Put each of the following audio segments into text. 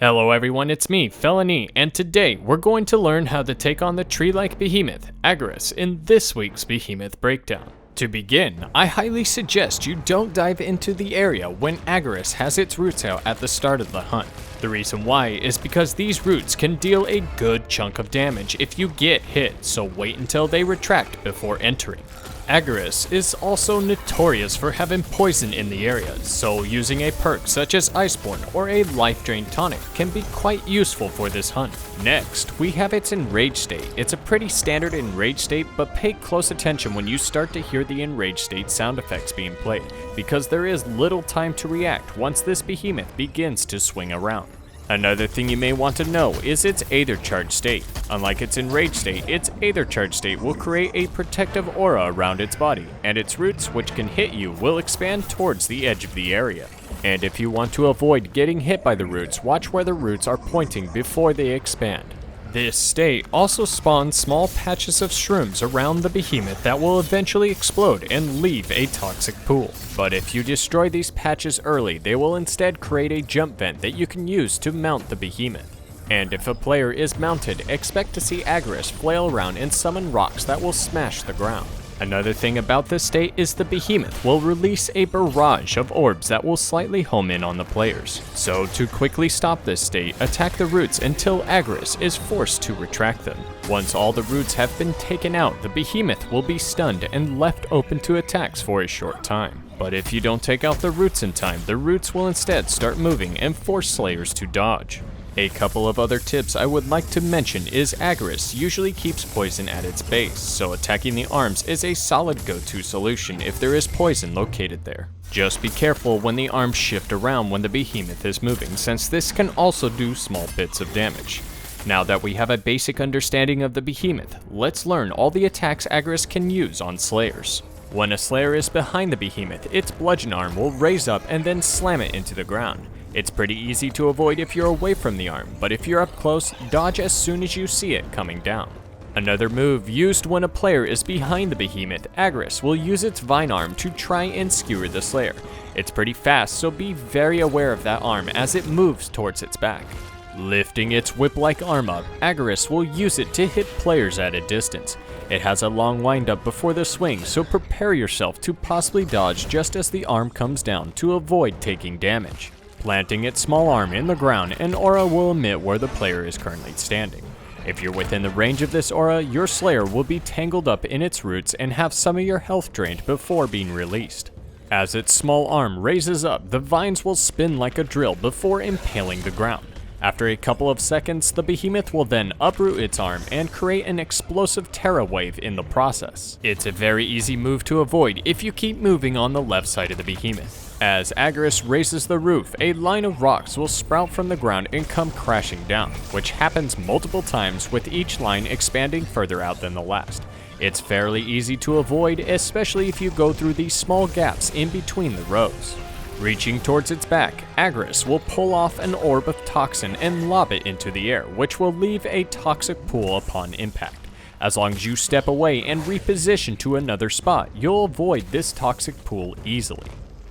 Hello everyone, it's me, FelNE, and today we're going to learn how to take on the tree-like behemoth, Agarus, in this week's Behemoth Breakdown. To begin, I highly suggest you don't dive into the area when Agarus has its roots out at the start of the hunt. The reason why is because these roots can deal a good chunk of damage if you get hit, so wait until they retract before entering. Agarus is also notorious for having poison in the area, so using a perk such as Iceborne or a Life Drain tonic can be quite useful for this hunt. Next, we have its enraged state. It's a pretty standard enraged state, but pay close attention when you start to hear the enraged state sound effects being played, because there is little time to react once this behemoth begins to swing around. Another thing you may want to know is its Aether Charge state. Unlike its Enraged state, its Aether Charge state will create a protective aura around its body, and its roots, which can hit you, will expand towards the edge of the area. And if you want to avoid getting hit by the roots, watch where the roots are pointing before they expand. This state also spawns small patches of shrooms around the behemoth that will eventually explode and leave a toxic pool. But if you destroy these patches early, they will instead create a jump vent that you can use to mount the behemoth. And if a player is mounted, expect to see Agarus flail around and summon rocks that will smash the ground. Another thing about this state is the behemoth will release a barrage of orbs that will slightly home in on the players. So to quickly stop this state, attack the roots until Agarus is forced to retract them. Once all the roots have been taken out, the behemoth will be stunned and left open to attacks for a short time. But if you don't take out the roots in time, the roots will instead start moving and force slayers to dodge. A couple of other tips I would like to mention is Agarus usually keeps poison at its base, so attacking the arms is a solid go-to solution if there is poison located there. Just be careful when the arms shift around when the behemoth is moving, since this can also do small bits of damage. Now that we have a basic understanding of the behemoth, let's learn all the attacks Agarus can use on slayers. When a slayer is behind the behemoth, its bludgeon arm will raise up and then slam it into the ground. It's pretty easy to avoid if you're away from the arm, but if you're up close, dodge as soon as you see it coming down. Another move used when a player is behind the behemoth, Agarus will use its vine arm to try and skewer the slayer. It's pretty fast, so be very aware of that arm as it moves towards its back. Lifting its whip-like arm up, Agarus will use it to hit players at a distance. It has a long windup before the swing, so prepare yourself to possibly dodge just as the arm comes down to avoid taking damage. Planting its small arm in the ground, an aura will emit where the player is currently standing. If you're within the range of this aura, your slayer will be tangled up in its roots and have some of your health drained before being released. As its small arm raises up, the vines will spin like a drill before impaling the ground. After a couple of seconds, the behemoth will then uproot its arm and create an explosive terra wave in the process. It's a very easy move to avoid if you keep moving on the left side of the behemoth. As Agarus raises the roof, a line of rocks will sprout from the ground and come crashing down, which happens multiple times with each line expanding further out than the last. It's fairly easy to avoid, especially if you go through these small gaps in between the rows. Reaching towards its back, Agarus will pull off an orb of toxin and lob it into the air, which will leave a toxic pool upon impact. As long as you step away and reposition to another spot, you'll avoid this toxic pool easily.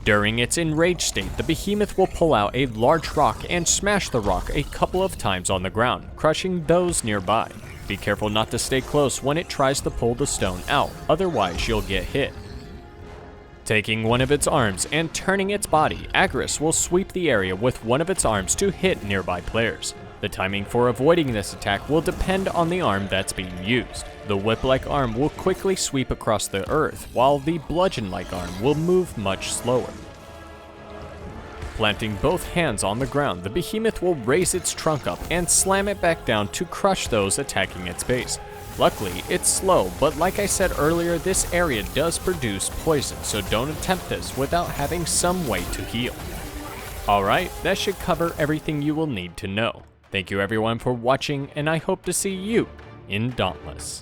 During its enraged state, the behemoth will pull out a large rock and smash the rock a couple of times on the ground, crushing those nearby. Be careful not to stay close when it tries to pull the stone out, otherwise you'll get hit. Taking one of its arms and turning its body, Agarus will sweep the area with one of its arms to hit nearby players. The timing for avoiding this attack will depend on the arm that's being used. The whip-like arm will quickly sweep across the earth, while the bludgeon-like arm will move much slower. Planting both hands on the ground, the behemoth will raise its trunk up and slam it back down to crush those attacking its base. Luckily, it's slow, but like I said earlier, this area does produce poison, so don't attempt this without having some way to heal. Alright, that should cover everything you will need to know. Thank you everyone for watching, and I hope to see you in Dauntless.